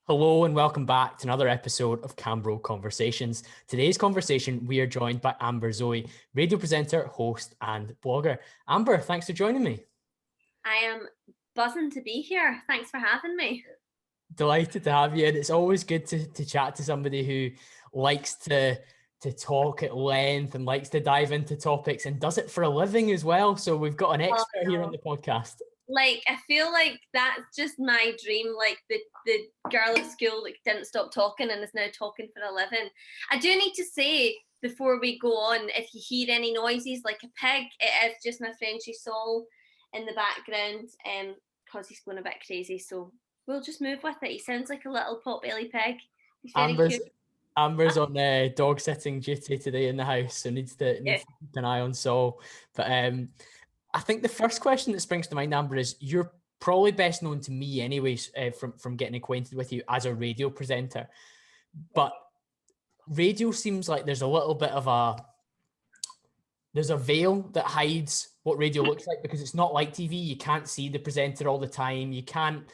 Hello and welcome back to another episode of CamBro Conversations. Today's conversation, we are joined by Amber Zoe, radio presenter, host, and blogger. Amber, thanks for joining me. I am buzzing to be here. Thanks for having me. Delighted to have you. And it's always good to chat to somebody who likes to talk at length and likes to dive into topics and does it for a living as well. So we've got an expert here on the podcast. I feel like that's just my dream. Like the girl at school that didn't stop talking and is now talking for a living. I do need to say before we go on, if you hear any noises like a pig, it is just my Frenchy soul in the background, because he's going a bit crazy. So we'll just move with it. He sounds like a little potbelly pig. He's very cute. Amber's on dog sitting duty today in the house, so needs to keep an eye on Saul. But I think the first question that springs to mind, Amber, is you're probably best known to me anyways, from getting acquainted with you as a radio presenter. But radio seems like there's a little bit of there's a veil that hides what radio looks like, because it's not like TV. You can't see the presenter all the time. You can't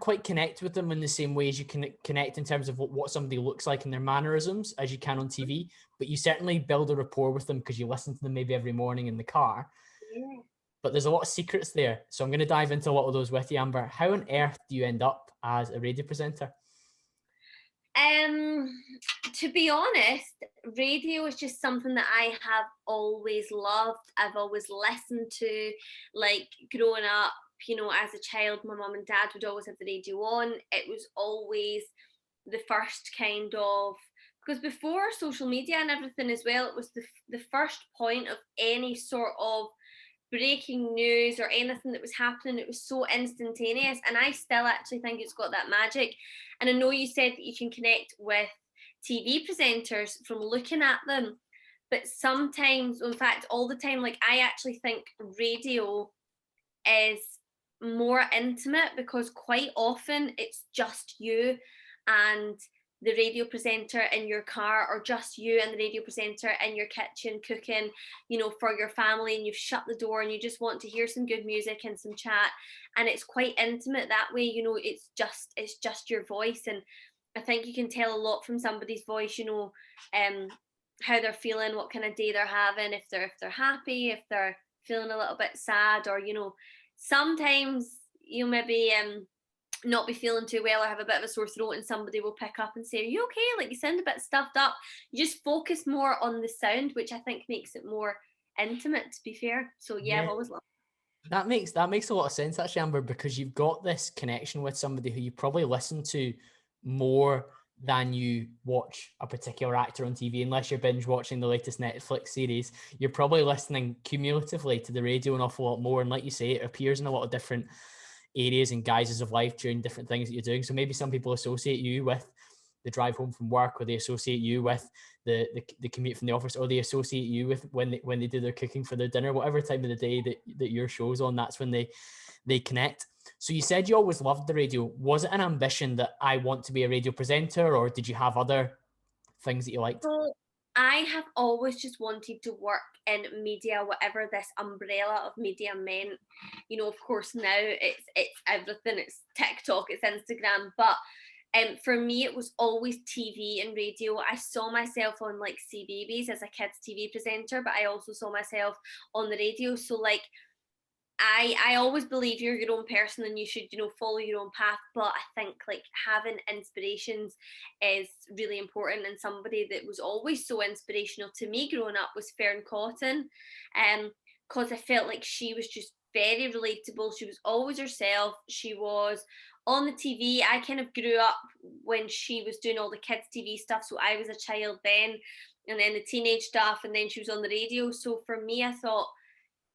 quite connect with them in the same way as you can connect in terms of what somebody looks like and their mannerisms as you can on TV. But you certainly build a rapport with them because you listen to them maybe every morning in the car. Yeah. But there's a lot of secrets there. So I'm going to dive into a lot of those with you, Amber. How on earth do you end up as a radio presenter? To be honest, radio is just something that I have always loved. I've always listened to, like growing up, you know, as a child, my mum and dad would always have the radio on. It was always the first kind of, because before social media and everything as well, it was the first point of any sort of breaking news or anything that was happening. It was so instantaneous, and I still actually think it's got that magic. And I know you said that you can connect with TV presenters from looking at them, but sometimes, in fact all the time, like I actually think radio is more intimate because quite often it's just you and the radio presenter in your car, or just you and the radio presenter in your kitchen cooking, you know, for your family, and you've shut the door and you just want to hear some good music and some chat, and it's quite intimate that way. You know, it's just your voice, and I think you can tell a lot from somebody's voice, you know, how they're feeling, what kind of day they're having, if they're happy, if they're feeling a little bit sad, or, you know, sometimes you maybe not be feeling too well or have a bit of a sore throat, and somebody will pick up and say, are you okay? Like, you sound a bit stuffed up. You just focus more on the sound, which I think makes it more intimate, to be fair. So yeah, I've always loved it. That makes a lot of sense actually, Amber, because you've got this connection with somebody who you probably listen to more than you watch a particular actor on TV. Unless you're binge watching the latest Netflix series, you're probably listening cumulatively to the radio an awful lot more. And like you say, it appears in a lot of different areas and guises of life during different things that you're doing. So maybe some people associate you with the drive home from work, or they associate you with the commute from the office, or they associate you with when they do their cooking for their dinner, whatever time of the day that your show's on. That's when they connect. So you said you always loved the radio. Was it an ambition that I want to be a radio presenter, or did you have other things that you liked? So I have always just wanted to work in media, whatever this umbrella of media meant. You know, of course now it's everything. It's TikTok, it's Instagram, but for me it was always TV and radio. I saw myself on like C Babies as a kids TV presenter, but I also saw myself on the radio. So like I always believe you're your own person and you should, you know, follow your own path. But I think like having inspirations is really important. And somebody that was always so inspirational to me growing up was Fern Cotton. Because I felt like she was just very relatable. She was always herself. She was on the TV. I kind of grew up when she was doing all the kids TV stuff. So I was a child then, and then the teenage stuff, and then she was on the radio. So for me, I thought,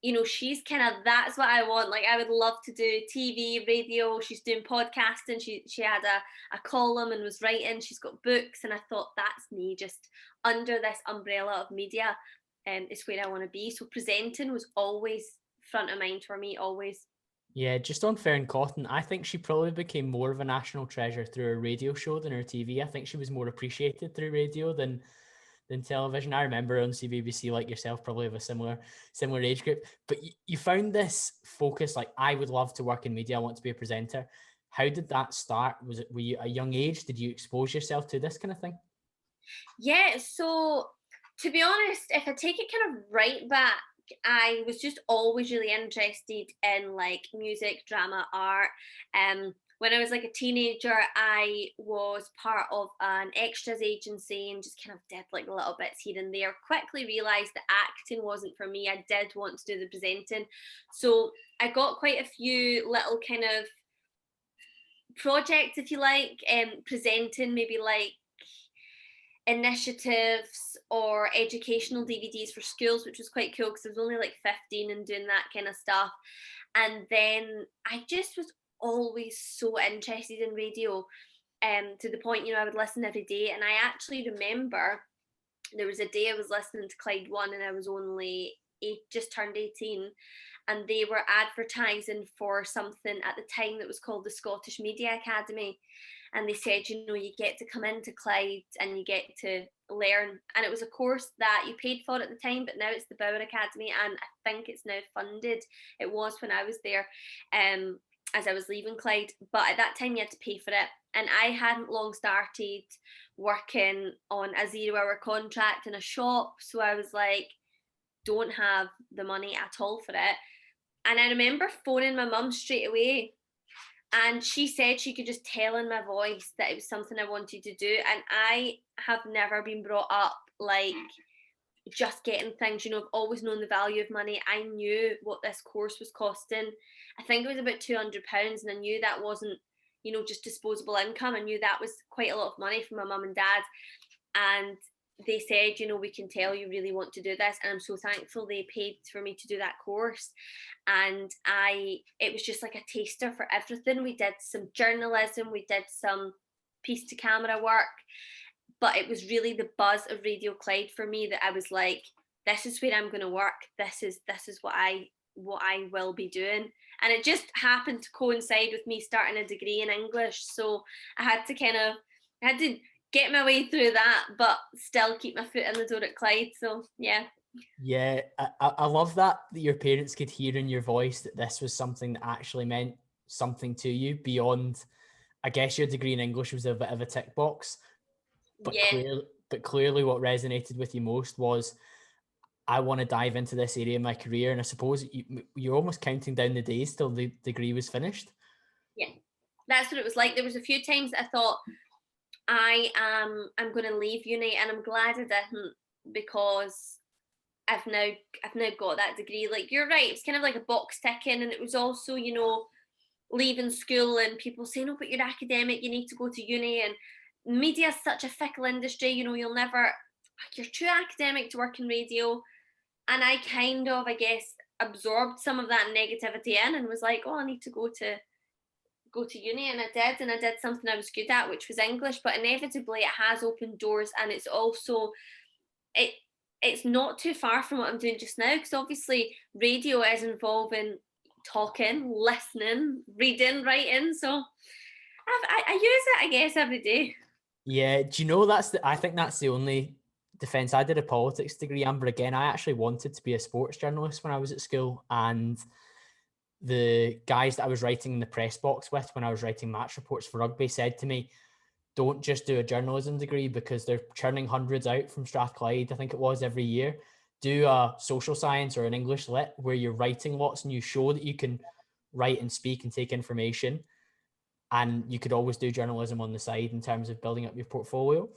you know, she's kind of, that's what I want. Like, I would love to do TV, radio. She's doing podcasting. She had a column and was writing. She's got books. And I thought, that's me, just under this umbrella of media, is where I want to be. So presenting was always front of mind for me, always. Yeah, just on Fern Cotton, I think she probably became more of a national treasure through her radio show than her TV. I think she was more appreciated through radio than television. I remember on CBBC, like yourself, probably of a similar age group. But you found this focus, like, I would love to work in media. I want to be a presenter. How did that start? Were you a young age? Did you expose yourself to this kind of thing? Yeah, so to be honest, if I take it kind of right back, I was just always really interested in like music, drama, art. When I was like a teenager, I was part of an extras agency and just kind of did like little bits here and there. Quickly realised that acting wasn't for me. I did want to do the presenting. So I got quite a few little kind of projects, if you like, presenting maybe like initiatives or educational DVDs for schools, which was quite cool because I was only like 15 and doing that kind of stuff. And then I just was always so interested in radio, to the point, I would listen every day. And I actually remember there was a day I was listening to Clyde One and I was only just turned 18, and they were advertising for something at the time that was called the Scottish Media Academy. And they said, you get to come into Clyde and you get to learn. And it was a course that you paid for at the time, but now it's the Bauer Academy, and I think it's now funded. It was when I was there, as I was leaving Clyde. But at that time, you had to pay for it. And I hadn't long started working on a 0-hour contract in a shop. So I was like, don't have the money at all for it. And I remember phoning my mum straight away. And she said she could just tell in my voice that it was something I wanted to do. And I have never been brought up like just getting things, I've always known the value of money. I knew what this course was costing. I think it was about £200, and I knew that wasn't, just disposable income. I knew that was quite a lot of money for my mum and dad. And they said, we can tell you really want to do this. And I'm so thankful they paid for me to do that course. And it was just like a taster for everything. We did some journalism, we did some piece to camera work, but it was really the buzz of Radio Clyde for me that I was like, this is where I'm going to work. This is what I will be doing. And it just happened to coincide with me starting a degree in English. So I had to get my way through that, but still keep my foot in the door at Clyde. So yeah. Yeah, I love that your parents could hear in your voice that this was something that actually meant something to you beyond, I guess your degree in English was a bit of a tick box, but yeah. clearly what resonated with you most was, I want to dive into this area of my career. And I suppose you're almost counting down the days till the degree was finished. Yeah, that's what it was like. There was a few times that I thought, I'm going to leave uni, and I'm glad I didn't, because I've now got that degree. Like, you're right, it's kind of like a box ticking. And it was also, leaving school and people saying, oh, but you're academic, you need to go to uni. And media is such a fickle industry, you're too academic to work in radio. And I kind of, I guess, absorbed some of that negativity in and was like, oh, I need to go to uni. And I did something I was good at, which was English. But inevitably it has opened doors, and it's also it's not too far from what I'm doing just now, because obviously radio is involving talking, listening, reading, writing. So I use it, I guess, every day. Yeah, do you know I think that's the only defense. I did a politics degree, Amber. Again, I actually wanted to be a sports journalist when I was at school, and the guys that I was writing in the press box with when I was writing match reports for rugby said to me, don't just do a journalism degree, because they're churning hundreds out from Strathclyde, I think it was, every year. Do a social science or an English lit where you're writing lots and you show that you can write and speak and take information. And you could always do journalism on the side in terms of building up your portfolio.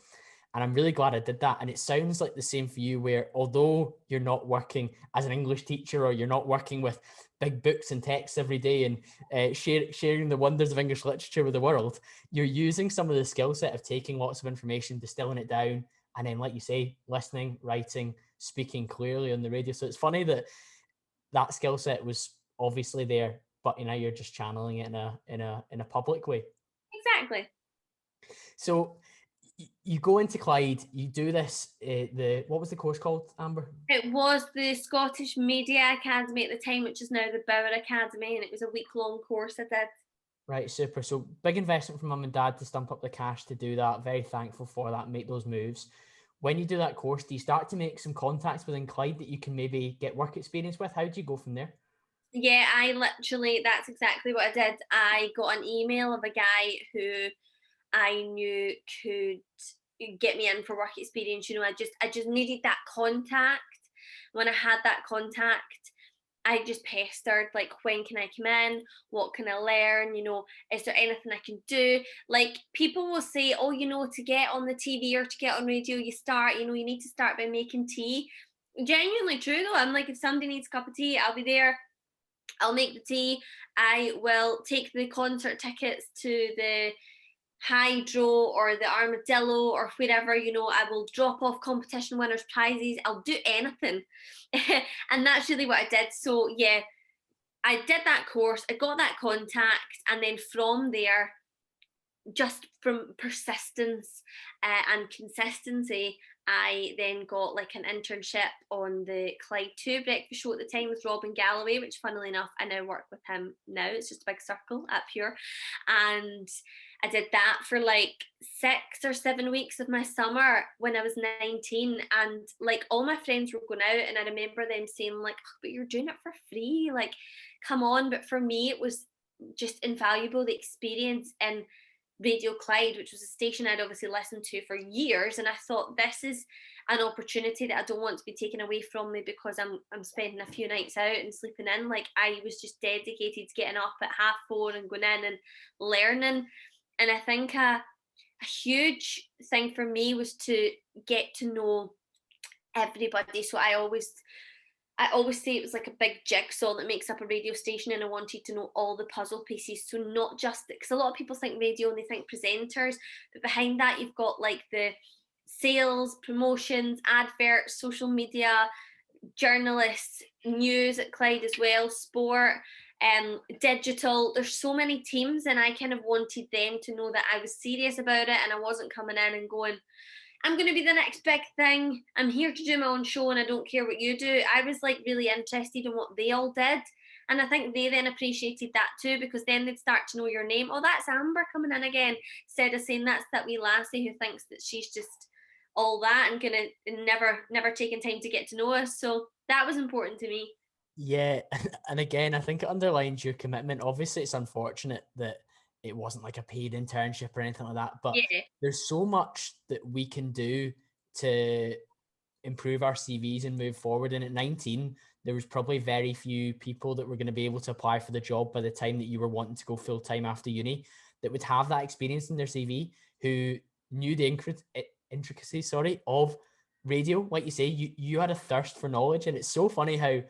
And I'm really glad I did that. And it sounds like the same for you, where although you're not working as an English teacher, or you're not working with big books and texts every day and sharing the wonders of English literature with the world, you're using some of the skill set of taking lots of information, distilling it down, and then, like you say, listening, writing, speaking clearly on the radio. So it's funny that that skill set was obviously there, but you're just channeling it in a public way. Exactly. So you go into Clyde, you do this, what was the course called, Amber? It was the Scottish Media Academy at the time, which is now the Bauer Academy, and it was a week-long course I did. Right, super. So big investment from mum and dad to stump up the cash to do that. Very thankful for that, make those moves. When you do that course, do you start to make some contacts within Clyde that you can maybe get work experience with? How do you go from there? Yeah, that's exactly what I did. I got an email of a guy who I knew could get me in for work experience. I just needed that contact. When I had that contact, I just pestered, like, when can I come in? What can I learn? Is there anything I can do? Like, people will say, oh, to get on the TV or to get on radio, you need to start by making tea. Genuinely true though. I'm like, if somebody needs a cup of tea, I'll be there. I'll make the tea. I will take the concert tickets to the Hydro or the Armadillo or wherever. I will drop off competition winners' prizes. I'll do anything. And that's really what I did. So yeah, I did that course, I got that contact, and then from there, just from persistence and consistency, I then got like an internship on the Clyde 2 breakfast show at the time with Robin Galloway, which funnily enough, I now work with him now. It's just a big circle at Pure. And I did that for like 6 or 7 weeks of my summer when I was 19. And like all my friends were going out, and I remember them saying like, oh, but you're doing it for free. Like, come on. But for me, it was just invaluable, the experience in Radio Clyde, which was a station I'd obviously listened to for years, and I thought, this is an opportunity that I don't want to be taken away from me because I'm spending a few nights out and sleeping in. Like, I was just dedicated to getting up at 4:30 and going in and learning. And I think a huge thing for me was to get to know everybody. So I always say it was like a big jigsaw that makes up a radio station, and I wanted to know all the puzzle pieces. So not just because a lot of people think radio and they think presenters, but behind that you've got like the sales, promotions, adverts, social media, journalists, news at Clyde as well, sport, digital. There's so many teams, and I kind of wanted them to know that I was serious about it, and I wasn't coming in and going, I'm going to be the next big thing. I'm here to do my own show and I don't care what you do. I was like really interested in what they all did. And I think they then appreciated that too, because then they'd start to know your name. Oh, that's Amber coming in again. Instead of saying that's that wee lassie who thinks that she's just all that and gonna never taking time to get to know us. So that was important to me. Yeah, and again, I think it underlines your commitment. Obviously, it's unfortunate that it wasn't like a paid internship or anything like that, but Yeah. there's so much that we can do to improve our CVs and move forward. And at 19, there was probably very few people that were going to be able to apply for the job by the time that you were wanting to go full time after uni that would have that experience in their CV, who knew the intricacies, of radio. Like you say, you had a thirst for knowledge, and it's so funny how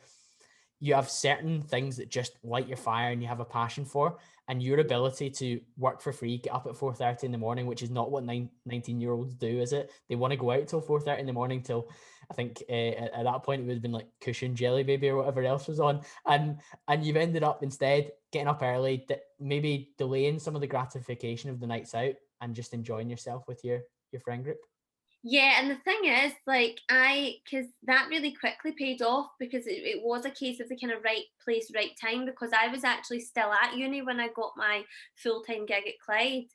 you have certain things that just light your fire and you have a passion for, and your ability to work for free, get up at 4:30 in the morning, which is not what 19-year-olds do, is it? They want to go out till 4:30 in the morning, till I think at that point it would have been like Cushion Jelly Baby or whatever else was on, and you've ended up instead getting up early, maybe delaying some of the gratification of the nights out and just enjoying yourself with your friend group. Yeah, and the thing is, like, because that really quickly paid off, because it was a case of the kind of right place, right time, because I was actually still at uni when I got my full-time gig at Clyde.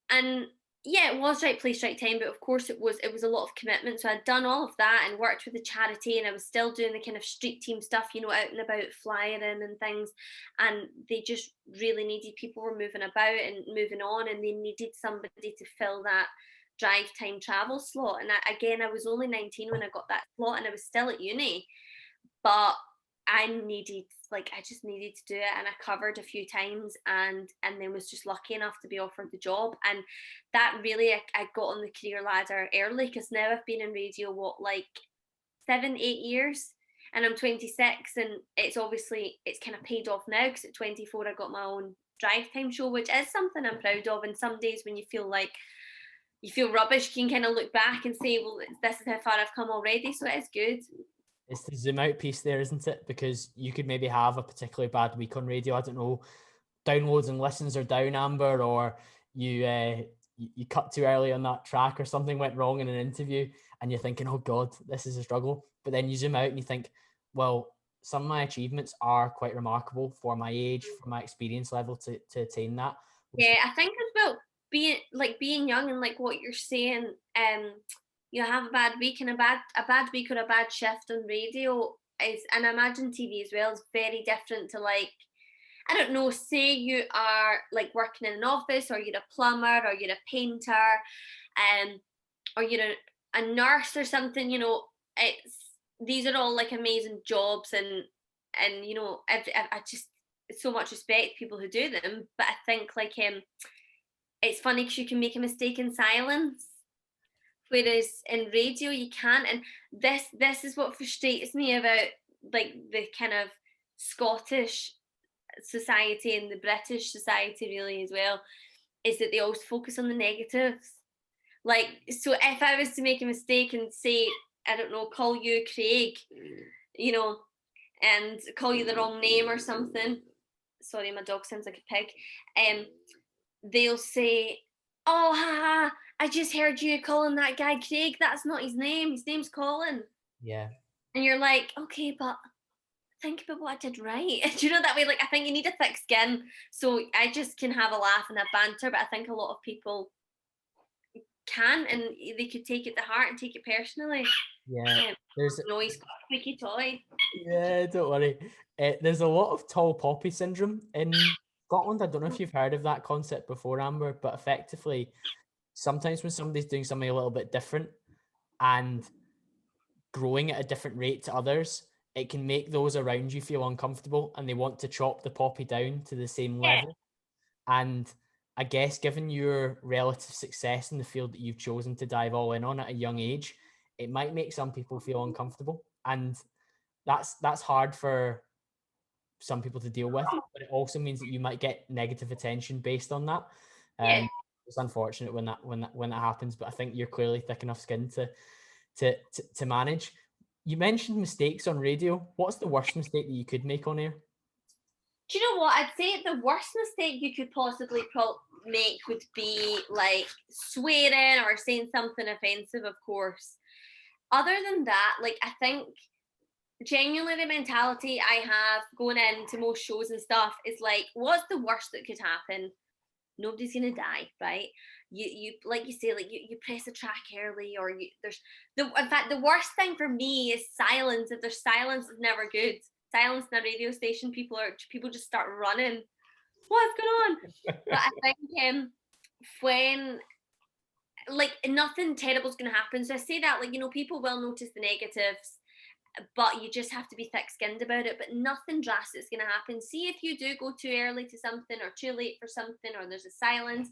And yeah, it was right place, right time, but of course it was a lot of commitment. So I'd done all of that and worked with the charity, and I was still doing the kind of street team stuff, out and about, flying in and things. And they just really needed, people were moving about and moving on, and they needed somebody to fill that drive time travel slot. And again, I was only 19 when I got that slot, and I was still at uni, but I just needed to do it, and I covered a few times, and then was just lucky enough to be offered the job. And that really, I got on the career ladder early, because now I've been in radio like 7-8 years, and I'm 26, and it's kind of paid off now, because at 24 I got my own drive time show, which is something I'm proud of. And some days when you feel rubbish, you can kind of look back and say, well, this is how far I've come already. So it is good. It's the zoom out piece there, isn't it? Because you could maybe have a particularly bad week on radio. I don't know, downloads and listens are down, Amber, or you cut too early on that track, or something went wrong in an interview, and you're thinking, oh God, this is a struggle. But then you zoom out and you think, well, some of my achievements are quite remarkable for my age, for my experience level to attain that. Yeah, I think as well, being young, and like what you're saying, you have a bad week, and a bad week or a bad shift on radio and I imagine TV as well is very different to like, I don't know, say you are like working in an office, or you're a plumber, or you're a painter, or you're a nurse or something, you know, these are all like amazing jobs, and you know, I just so much respect people who do them, but I think like it's funny because you can make a mistake in silence, whereas in radio you can't. And this is what frustrates me about like the kind of Scottish society and the British society really as well, is that they always focus on the negatives. Like, so if I was to make a mistake and say, I don't know, call you Craig, you know, and call you the wrong name or something, sorry, my dog sounds like a pig, they'll say, oh, haha, I just heard you calling that guy Craig. That's not his name. His name's Colin. Yeah. And you're like, okay, but think about what I did right. Do you know that way? Like, I think you need a thick skin. So I just can have a laugh and have banter, but I think a lot of people can, and they could take it to heart and take it personally. Yeah. There's noise squeaky toy. Yeah, don't worry. There's a lot of tall poppy syndrome in Scotland. I don't know if you've heard of that concept before, Amber, but effectively, sometimes when somebody's doing something a little bit different and growing at a different rate to others, it can make those around you feel uncomfortable, and they want to chop the poppy down to the same level. And I guess given your relative success in the field that you've chosen to dive all in on at a young age, it might make some people feel uncomfortable. And that's hard for some people to deal with, but it also means that you might get negative attention based on that. It's unfortunate when that happens, but I think you're clearly thick enough skin to manage. You mentioned mistakes on radio. What's the worst mistake that you could make on air? Do you know what? I'd say the worst mistake you could possibly make would be like swearing or saying something offensive, of course. Other than that, like, I think genuinely the mentality I have going into most shows and stuff is like, what's the worst that could happen? Nobody's gonna die, right? You like you say, like you press a track early, or in fact the worst thing for me is silence. If there's silence, it's never good. Silence in a radio station, people just start running. What's going on? But I think when like nothing terrible's gonna happen. So I say that, like, you know, people will notice the negatives, but you just have to be thick-skinned about it. But nothing drastic is going to happen. See, if you do go too early to something, or too late for something, or there's a silence,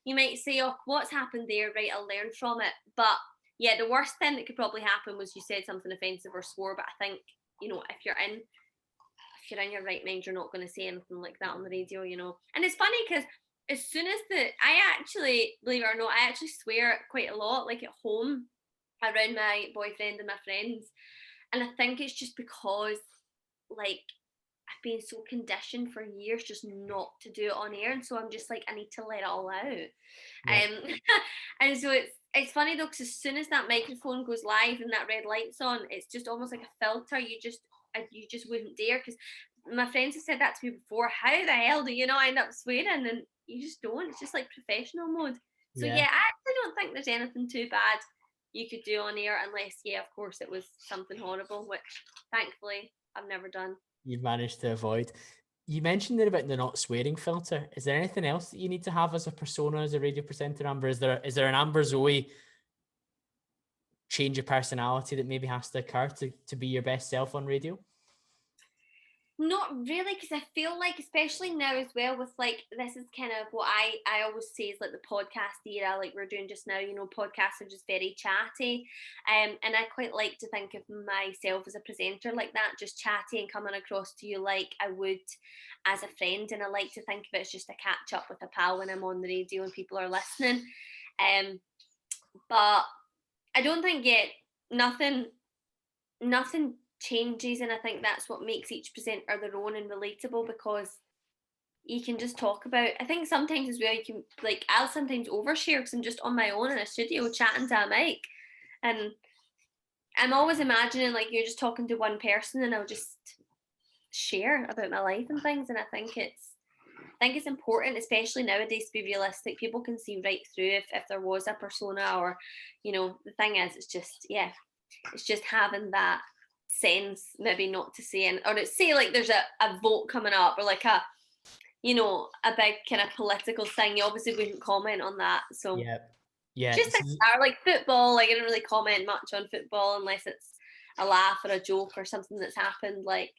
you might say, oh, what's happened there? Right, I'll learn from it. But yeah, the worst thing that could probably happen was you said something offensive or swore. But I think, you know, if you're in your right mind, you're not going to say anything like that on the radio, you know. And it's funny because as soon as I actually, believe it or not, I actually swear quite a lot, like at home, around my boyfriend and my friends. And I think it's just because, like, I've been so conditioned for years just not to do it on air, and so I'm just like, I need to let it all out. Yeah. And so it's funny though, because as soon as that microphone goes live and that red light's on, it's just almost like a filter. You just wouldn't dare, because my friends have said that to me before. How the hell do you not end up swearing? And you just don't. It's just like professional mode. So yeah, I actually don't think there's anything too bad you could do on air, unless, yeah, of course, it was something horrible, which thankfully I've never done. You've managed to avoid. You mentioned there about the not swearing filter. Is there anything else that you need to have as a persona, as a radio presenter, Amber? Is there an Amber Zoe change of personality that maybe has to occur to be your best self on radio? Not really, because I feel like, especially now as well, with like, this is kind of what I always say is like the podcast era, like we're doing just now, you know, podcasts are just very chatty, and I quite like to think of myself as a presenter like that, just chatty and coming across to you like I would as a friend. And I like to think of it as just a catch up with a pal when I'm on the radio and people are listening. But I don't think yet nothing changes, and I think that's what makes each presenter their own and relatable, because you can just talk about, I think sometimes as well, you can, like, I'll sometimes overshare because I'm just on my own in a studio chatting to a mic, and I'm always imagining like you're just talking to one person, and I'll just share about my life and things. And I think it's important, especially nowadays, to be realistic. People can see right through if there was a persona, or, you know, the thing is, it's just having that sense maybe not to say, and or say like there's a vote coming up, or like a, you know, a big kind of political thing, you obviously wouldn't comment on that. So Yeah. just like that, or like football, like I don't really comment much on football unless it's a laugh or a joke or something that's happened. Like,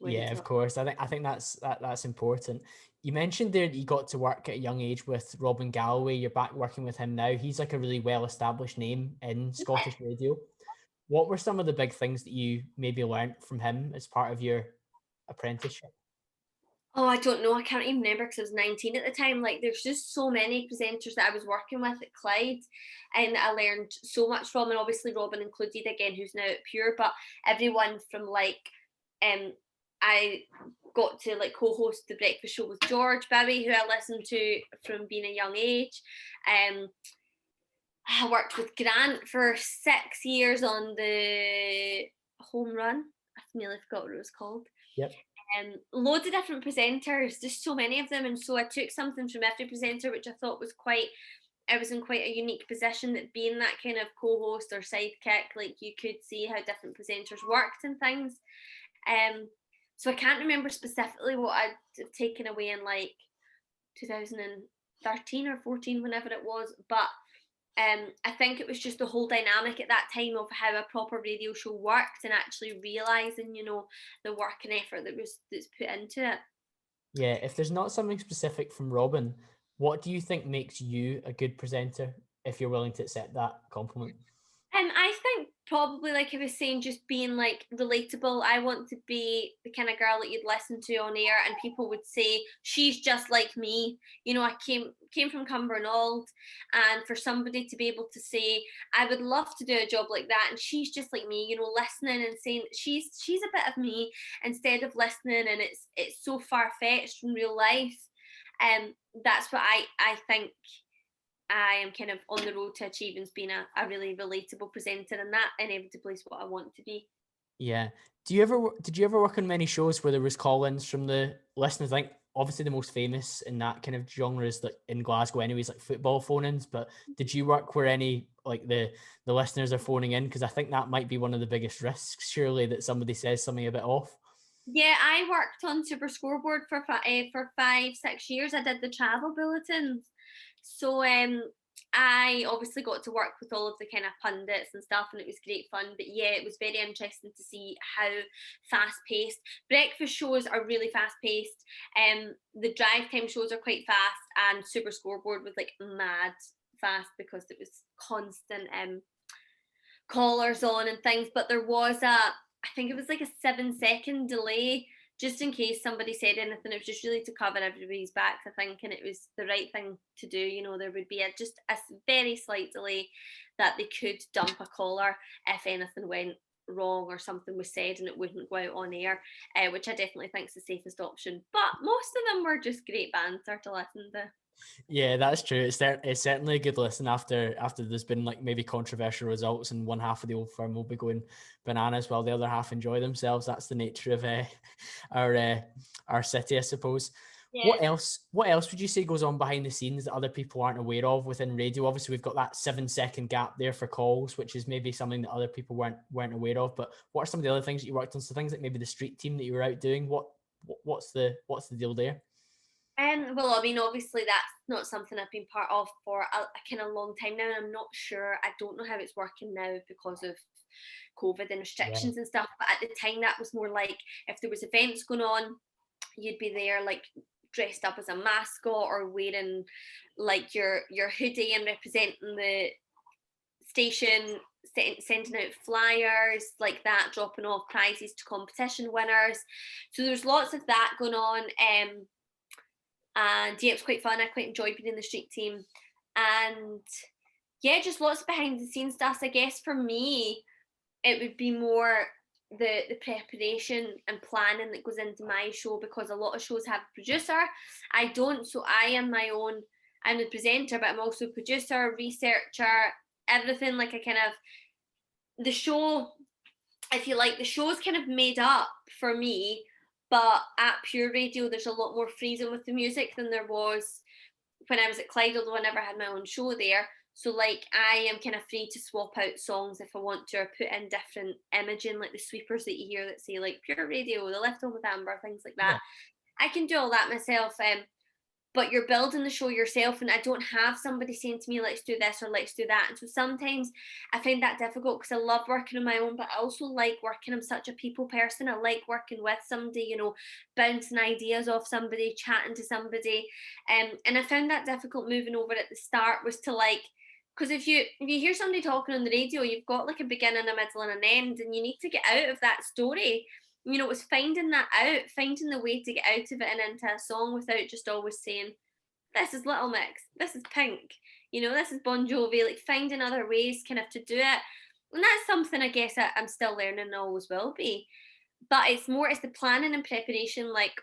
Yeah, of course. I think that's important. You mentioned there that you got to work at a young age with Robin Galloway. You're back working with him now. He's like a really well-established name in Scottish radio. What were some of the big things that you maybe learned from him as part of your apprenticeship? Oh, I don't know. I can't even remember because I was 19 at the time. Like, there's just so many presenters that I was working with at Clyde, and I learned so much from, and obviously Robin included again, who's now at Pure, but everyone from like, I got to like co-host the breakfast show with George Bowie, who I listened to from being a young age. I worked with Grant for 6 years on the Home Run. I nearly forgot what it was called. Yep. Loads of different presenters, just so many of them, and so I took something from every presenter, which I thought was I was in quite a unique position, that being that kind of co-host or sidekick, like you could see how different presenters worked and things. So I can't remember specifically what I'd have taken away in like 2013 or 14, whenever it was, but I think it was just the whole dynamic at that time of how a proper radio show worked, and actually realizing, you know, the work and effort that's put into it. Yeah, if there's not something specific from Robin, what do you think makes you a good presenter, if you're willing to accept that compliment? I think probably, like I was saying, just being like relatable. I want to be the kind of girl that you'd listen to on air and people would say, she's just like me. You know, I came from Cumbernauld, and for somebody to be able to say, I would love to do a job like that, and she's just like me, you know, listening and saying she's a bit of me, instead of listening and it's so far-fetched from real life. That's what I think I am kind of on the road to achieving, being a really relatable presenter, and that inevitably is what I want to be. Yeah. Did you ever work on many shows where there was call-ins from the listeners? I think obviously the most famous in that kind of genre is like in Glasgow anyways, like football phone-ins, but did you work where any like the listeners are phoning in? Because I think that might be one of the biggest risks, surely, that somebody says something a bit off. Yeah, I worked on Super Scoreboard for 5-6 years. I did the travel bulletins. So I obviously got to work with all of the kind of pundits and stuff, and it was great fun. But yeah, it was very interesting to see how fast paced breakfast shows are. Really fast paced. The drive time shows are quite fast, and Super Scoreboard was like mad fast because it was constant callers on and things. But there was I think it was like a 7-second delay, just in case somebody said anything. It was just really to cover everybody's backs, I think, and it was the right thing to do. You know, there would be just a very slight delay that they could dump a caller if anything went wrong or something was said and it wouldn't go out on air, which I definitely think is the safest option. But most of them were just great banter to listen to. Yeah, that's true. It's certainly a good listen after there's been like maybe controversial results, and one half of the old firm will be going bananas while the other half enjoy themselves. That's the nature of our city, I suppose. Yeah. What else would you say goes on behind the scenes that other people aren't aware of within radio? Obviously, we've got that 7-second gap there for calls, which is maybe something that other people weren't aware of. But what are some of the other things that you worked on? So things like maybe the street team that you were out doing. What's the deal there? Well, I mean, obviously that's not something I've been part of for a kind of long time now, and I'm not sure. I don't know how it's working now because of COVID and restrictions and stuff. But at the time, that was more like if there was events going on, you'd be there like dressed up as a mascot or wearing like your hoodie and representing the station, sending out flyers like that, dropping off prizes to competition winners. So there's lots of that going on. And yeah, it was quite fun. I quite enjoyed being in the street team, and yeah, just lots of behind the scenes stuff. So I guess for me, it would be more the preparation and planning that goes into my show, because a lot of shows have a producer. I don't, so I am my own. I'm the presenter, but I'm also a producer, researcher, everything. Like I kind of the show. If you like, the show's kind of made up for me. But at Pure Radio, there's a lot more freedom with the music than there was when I was at Clyde, although I never had my own show there. So like I am kind of free to swap out songs if I want to, or put in different imaging, like the sweepers that you hear that say like Pure Radio, The Left Home with Amber, things like Yeah. that. I can do all that myself. But you're building the show yourself, and I don't have somebody saying to me, let's do this or let's do that. And so sometimes I find that difficult because I love working on my own, but I also like working. I'm such a people person. I like working with somebody, you know, bouncing ideas off somebody, chatting to somebody. And I found that difficult moving over at the start, was to like, because if you hear somebody talking on the radio, you've got like a beginning, a middle, and an end, and you need to get out of that story. You know, it was finding that out, finding the way to get out of it and into a song without just always saying, this is Little Mix, this is Pink, you know, this is Bon Jovi, like finding other ways kind of to do it. And that's something I guess I'm still learning and always will be. But it's the planning and preparation, like,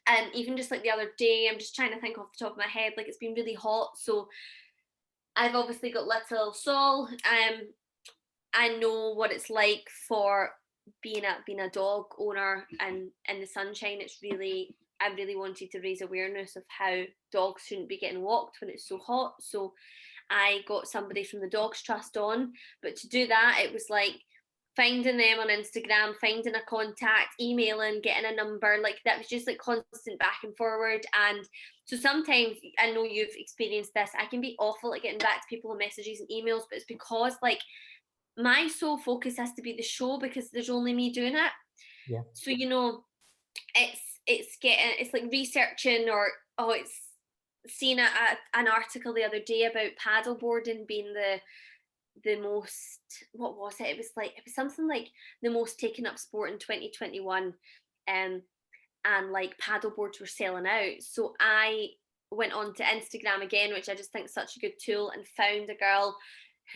and even just like the other day, I'm just trying to think off the top of my head, like it's been really hot. So I've obviously got little Sol. I know what it's like for being a dog owner, and in the sunshine. I really wanted to raise awareness of how dogs shouldn't be getting walked when it's so hot. So I got somebody from the Dogs Trust on, but to do that, it was like finding them on Instagram, finding a contact, emailing, getting a number. Like that was just like constant back and forward. And so sometimes, I know you've experienced this, I can be awful at getting back to people on messages and emails, but it's because like my sole focus has to be the show, because there's only me doing it. Yeah. So, you know, it's like researching, or it's seeing an article the other day about paddleboarding being the most, what was it? It was something like the most taken up sport in 2021. And like paddleboards were selling out. So I went on to Instagram again, which I just think is such a good tool, and found a girl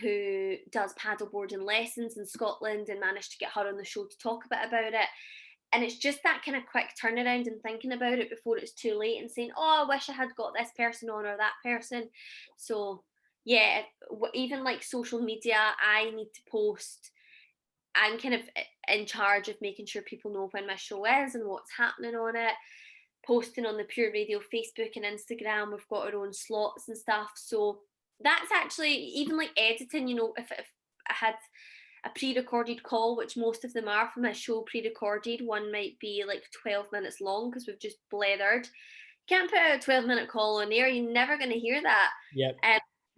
who does paddleboarding lessons in Scotland, and managed to get her on the show to talk a bit about it. And it's just that kind of quick turnaround and thinking about it before it's too late, and saying, oh, I wish I had got this person on or that person. So yeah, even like social media, I need to post. I'm kind of in charge of making sure people know when my show is and what's happening on it. Posting on the Pure Radio Facebook and Instagram, we've got our own slots and stuff. So that's actually, even like editing, you know, if I had a pre-recorded call, which most of them are for my show pre-recorded, one might be like 12 minutes long because we've just blathered. You can't put a 12-minute call on air, you're never going to hear that. Yep.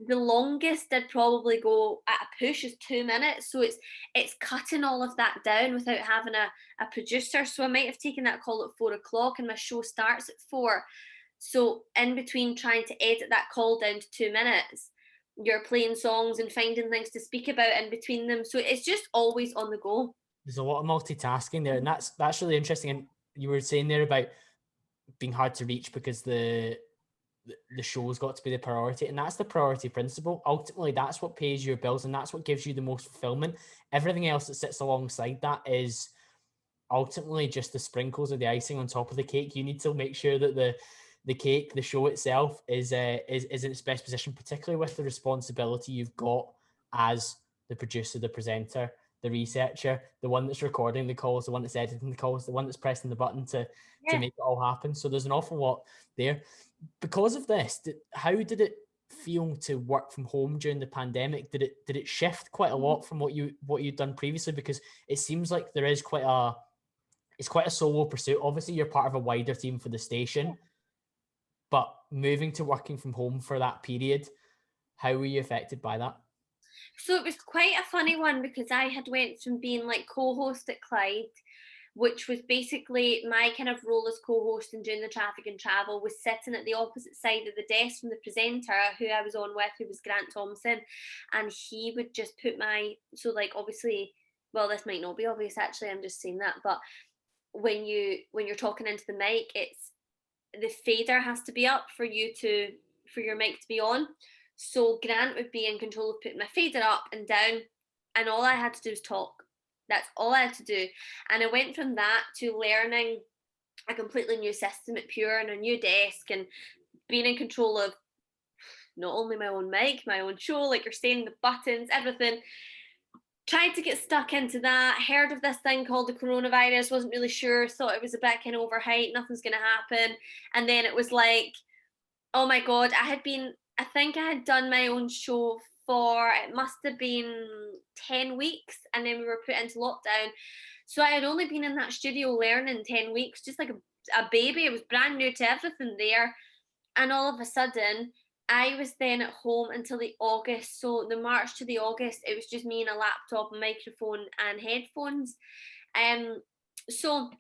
The longest I'd probably go at a push is 2 minutes. So it's cutting all of that down without having a producer. So I might have taken that call at 4 o'clock and my show starts at 4. So in between trying to edit that call down to 2 minutes, you're playing songs and finding things to speak about in between them. So it's just always on the go. There's a lot of multitasking there, and that's really interesting. And you were saying there about being hard to reach because the show's got to be the priority, and that's the priority principle. Ultimately, that's what pays your bills, and that's what gives you the most fulfillment. Everything else that sits alongside that is ultimately just the sprinkles of the icing on top of the cake. You need to make sure that the cake, the show itself, is in its best position, particularly with the responsibility you've got as the producer, the presenter, the researcher, the one that's recording the calls, the one that's editing the calls, the one that's pressing the button to make it all happen. So there's an awful lot there. Because of this, how did it feel to work from home during the pandemic? Did it shift quite a lot from what you'd done previously? Because it seems like there is quite a solo pursuit. Obviously, you're part of a wider team for the station, but moving to working from home for that period, how were you affected by that? So it was quite a funny one, because I had went from being like co-host at Clyde, which was basically my kind of role as co-host and doing the traffic and travel, was sitting at the opposite side of the desk from the presenter who I was on with, who was Grant Thompson. And he would just put so like, obviously, well, this might not be obvious actually, I'm just saying that, but when you're talking into the mic, it's the fader has to be up for your mic to be on. So Grant would be in control of putting my fader up and down, and all I had to do was talk. That's all I had to do. And I went from that to learning a completely new system at Pure, and a new desk, and being in control of not only my own mic, my own show, like you're saying, the buttons, everything. Tried to get stuck into that, heard of this thing called the coronavirus, wasn't really sure, thought it was a bit kind of overhyped, nothing's going to happen. And then it was like, oh my God, I had been I think I had done my own show for, it must have been 10 weeks, and then we were put into lockdown. So I had only been in that studio learning 10 weeks, just like a baby. It was brand new to everything there. And all of a sudden, I was then at home until the August. So the March to the August, it was just me and a laptop, microphone, and headphones. So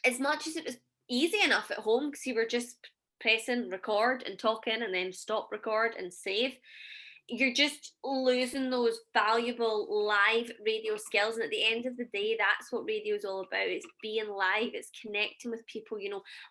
as much as it was easy enough at home, because you were just pressing record and talking and then stop record and save, you're just losing those valuable live radio skills. And at the end of the day, that's what radio is all about. It's being live, it's connecting with people,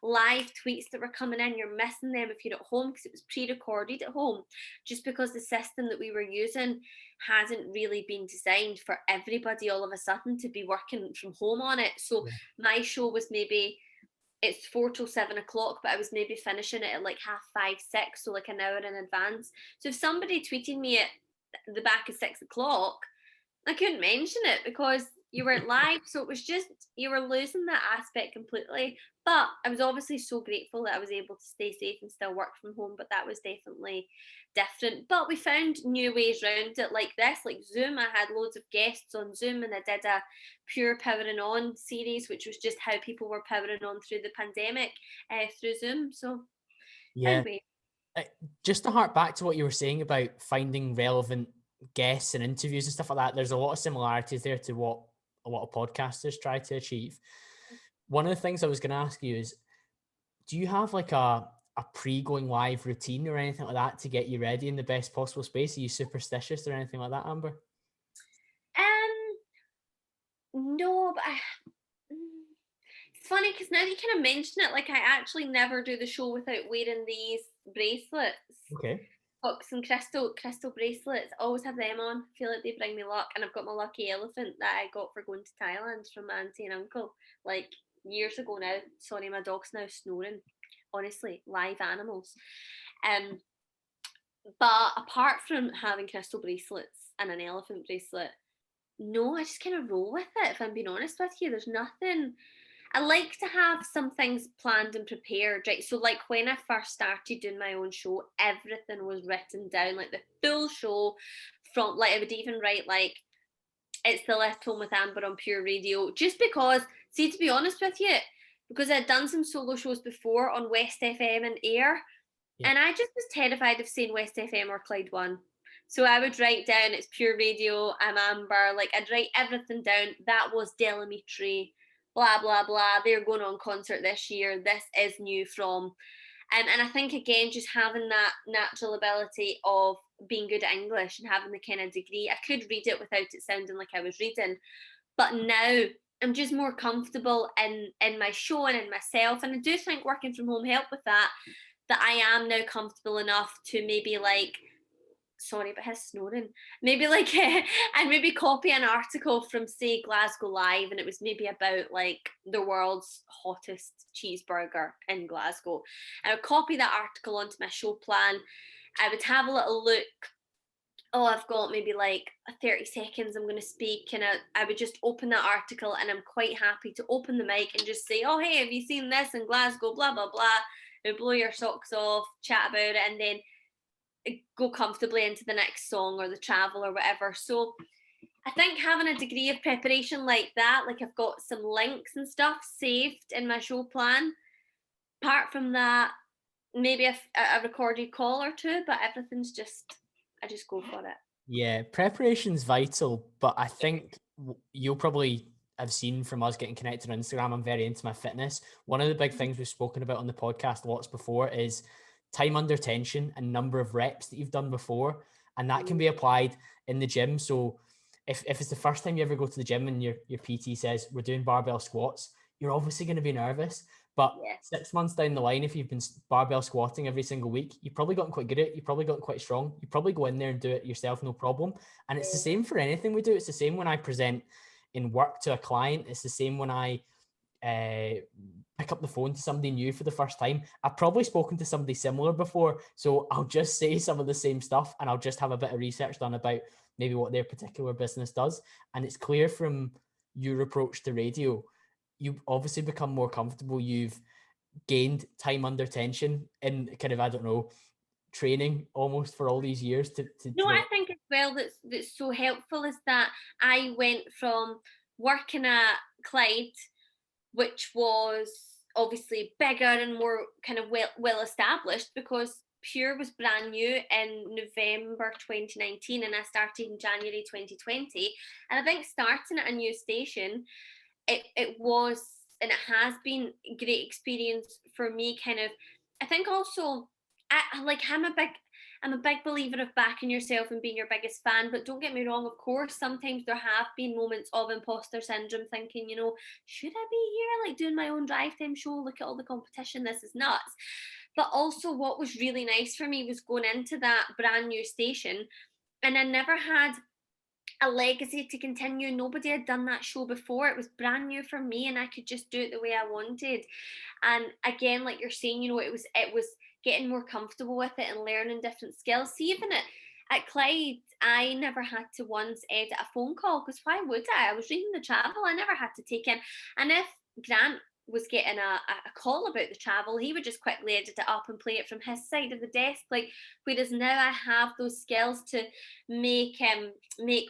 live tweets that were coming in, you're missing them if you're at home because it was pre-recorded at home, just because the system that we were using hasn't really been designed for everybody all of a sudden to be working from home on it. So my show was maybe, it's 4 till 7 o'clock, but I was maybe finishing it at like 5:30, 6, so like an hour in advance. So if somebody tweeted me at the back of 6 o'clock, I couldn't mention it because you weren't live. So it was just, you were losing that aspect completely. But I was obviously so grateful that I was able to stay safe and still work from home, but that was definitely different. But we found new ways around it, like this, like Zoom. I had loads of guests on Zoom, and I did a pure powering on series, which was just how people were powering on through the pandemic through Zoom. So anyway. Just to hark back to what you were saying about finding relevant guests and interviews and stuff like that, there's a lot of similarities there to what a lot of podcasters try to achieve. One of the things I was going to ask you is, do you have like a pre-going live routine or anything like that to get you ready in the best possible space? Are you superstitious or anything like that, Amber? No, but it's funny because now that you kind of mention it, like I actually never do the show without wearing these bracelets. Okay. Hooks and crystal bracelets. I always have them on. I feel like they bring me luck. And I've got my lucky elephant that I got for going to Thailand from my auntie and uncle like years ago now. Sorry, my dog's now snoring. Honestly, live animals. But apart from having crystal bracelets and an elephant bracelet, no, I just kind of roll with it, if I'm being honest with you. There's nothing. I like to have some things planned and prepared, right? So, like when I first started doing my own show, everything was written down, like the full show. From like I would even write like it's the Left Home with Amber on Pure Radio, just because. See, to be honest with you, because I'd done some solo shows before on West FM and Air, and I just was terrified of saying West FM or Clyde One. So I would write down it's Pure Radio, I'm Amber, like I'd write everything down. That was Delamitri, blah blah blah. They're going on concert this year. This is new from. And I think again, just having that natural ability of being good at English and having the kind of degree, I could read it without it sounding like I was reading. But now I'm just more comfortable in my show and in myself. And I do think working from home helped with that I am now comfortable enough to maybe like, sorry about his snoring, maybe like and maybe copy an article from say Glasgow Live, and it was maybe about like the world's hottest cheeseburger in Glasgow. I would copy that article onto my show plan. I would have a little look. Oh, I've got maybe like 30 seconds I'm going to speak, and I would just open that article, and I'm quite happy to open the mic and just say, oh hey, have you seen this in Glasgow, blah blah blah. It would blow your socks off, chat about it, and then go comfortably into the next song or the travel or whatever. So I think having a degree of preparation like that, like I've got some links and stuff saved in my show plan. Apart from that, maybe a recorded call or two, but everything's just, I just go for it. Yeah, preparation's vital, but I think you'll probably have seen from us getting connected on Instagram, I'm very into my fitness. One of the big things we've spoken about on the podcast lots before is time under tension and number of reps that you've done before. And that can be applied in the gym. So if it's the first time you ever go to the gym and your PT says, we're doing barbell squats, you're obviously going to be nervous. But 6 months down the line, if you've been barbell squatting every single week, you've probably gotten quite good at it. You've probably gotten quite strong. You probably go in there and do it yourself, no problem. And it's the same for anything we do. It's the same when I present in work to a client. It's the same when I pick up the phone to somebody new for the first time. I've probably spoken to somebody similar before, so I'll just say some of the same stuff, and I'll just have a bit of research done about maybe what their particular business does. And it's clear from your approach to radio, you obviously become more comfortable. You've gained time under tension in kind of, I don't know, training almost for all these years to No, know? I think as well that's so helpful is that I went from working at Clyde, which was obviously bigger and more kind of well established, because Pure was brand new in November 2019 and I started in January 2020. And I think starting at a new station, it was, and it has been a great experience for me. Kind of, I think also, I'm a big believer of backing yourself and being your biggest fan. But don't get me wrong, of course, sometimes there have been moments of imposter syndrome, thinking, should I be here, like doing my own drive time show? Look at all the competition. This is nuts. But also, what was really nice for me was going into that brand new station, and I never had a legacy to continue. Nobody had done that show before. It was brand new for me, and I could just do it the way I wanted. And again, like you're saying, it was getting more comfortable with it and learning different skills. See, even at Clyde, I never had to once edit a phone call, because why would I? I was reading the travel. I never had to take in. And if Grant was getting a call about the travel, he would just quickly edit it up and play it from his side of the desk. Like, whereas now I have those skills to make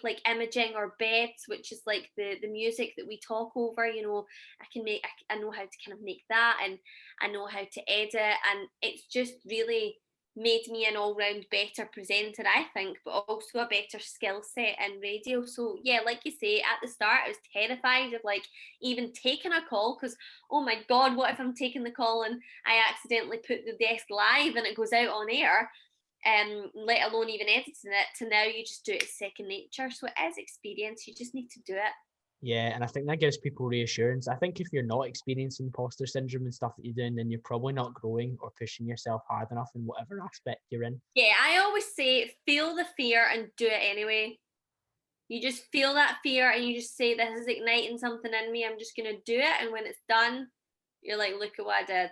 like imaging or beds, which is like the music that we talk over. I know how to kind of make that, and I know how to edit, and it's just really made me an all-round better presenter, I think, but also a better skill set in radio. So yeah, like you say, at the start I was terrified of like even taking a call, because oh my god, what if I'm taking the call and I accidentally put the desk live and it goes out on air, let alone even editing it. To now you just do it as second nature. So it is experience, you just need to do it. Yeah, and I think that gives people reassurance. I think if you're not experiencing imposter syndrome and stuff that you're doing, then you're probably not growing or pushing yourself hard enough in whatever aspect you're in. Yeah, I always say feel the fear and do it anyway. You just feel that fear and you just say, this is igniting something in me, I'm just going to do it. And when it's done, you're like, look at what I did.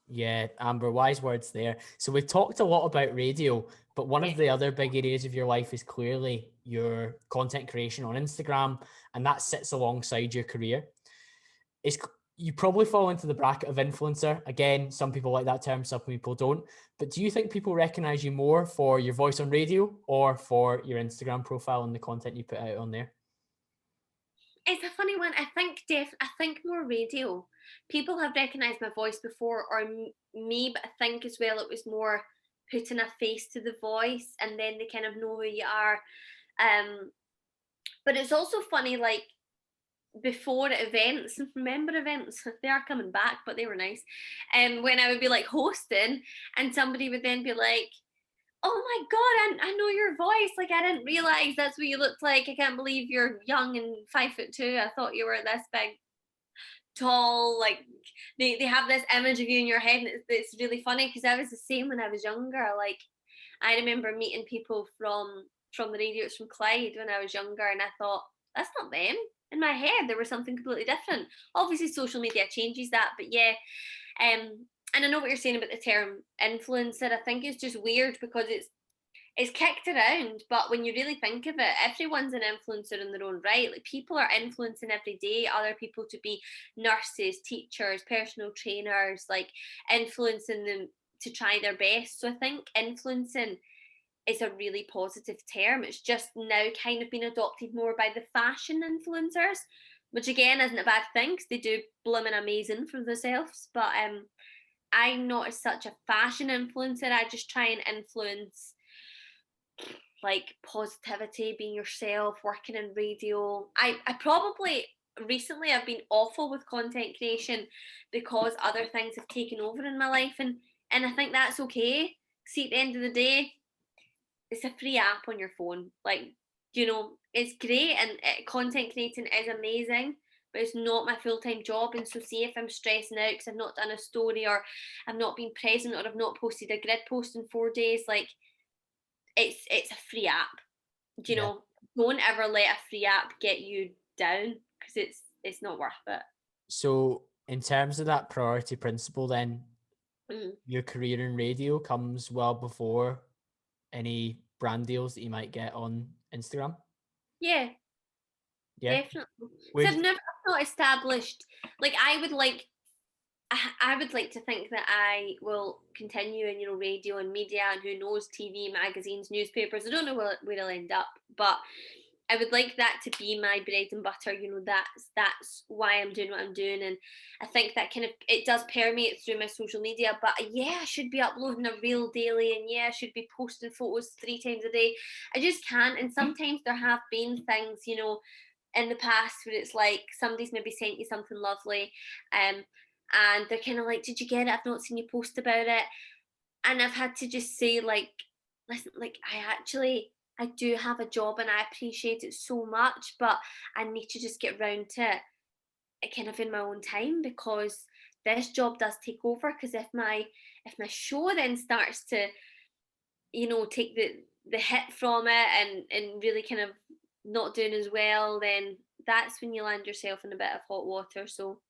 Yeah, Amber, wise words there. So we've talked a lot about radio, but one of the other big areas of your life is clearly your content creation on Instagram, and that sits alongside your career. You probably fall into the bracket of influencer. Again, some people like that term, some people don't. But do you think people recognize you more for your voice on radio or for your Instagram profile and the content you put out on there? It's a funny one. I think more radio. People have recognized my voice before, or me, but I think as well it was more putting a face to the voice, and then they kind of know who you are. But it's also funny, like before events, remember events? They are coming back, but they were nice. And when I would be like hosting, and somebody would then be like, oh my god, I know your voice. Like, I didn't realize that's what you looked like. I can't believe you're young and 5'2". I thought you were this big, tall. Like, they have this image of you in your head, and it's really funny, because I was the same when I was younger. Like, I remember meeting people from the radios from Clyde when I was younger, and I thought, that's not them. In my head there was something completely different. Obviously social media changes that, but yeah. And I know what you're saying about the term influencer. I think it's just weird because it's kicked around, but when you really think of it, everyone's an influencer in their own right. Like, people are influencing every day other people to be nurses, teachers, personal trainers, like influencing them to try their best. So I think influencing is a really positive term. It's just now kind of been adopted more by the fashion influencers, which again isn't a bad thing, because they do blooming amazing for themselves. But I'm not as such a fashion influencer. I just try and influence like positivity, being yourself, working in radio. I probably recently I've been awful with content creation because other things have taken over in my life, and I think that's okay. See, at the end of the day, it's a free app on your phone. Like, it's great, and content creating is amazing, but it's not my full-time job. And so see, if I'm stressing out because I've not done a story, or I've not been present, or I've not posted a grid post in 4 days, like, it's a free app. Don't ever let a free app get you down, because it's not worth it. So in terms of that priority principle, then your career in radio comes well before any brand deals that you might get on Instagram? Yeah, Yeah. definitely. So I've not established, like, I would like I would like to think that I will continue in, radio and media, and who knows, TV, magazines, newspapers. I don't know where I'll end up, but I would like that to be my bread and butter. That's why I'm doing what I'm doing, and I think that kind of it does permeate through my social media. But yeah, I should be uploading a reel daily, and yeah, I should be posting photos 3 times a day. I just can't, and sometimes there have been things, in the past where it's like somebody's maybe sent you something lovely, and they're kind of like, "Did you get it? I've not seen you post about it." And I've had to just say, like, listen, like, I do have a job and I appreciate it so much, but I need to just get round to it kind of in my own time, because this job does take over. Because if my show then starts to, take the hit from it, and really kind of not doing as well, then that's when you land yourself in a bit of hot water. So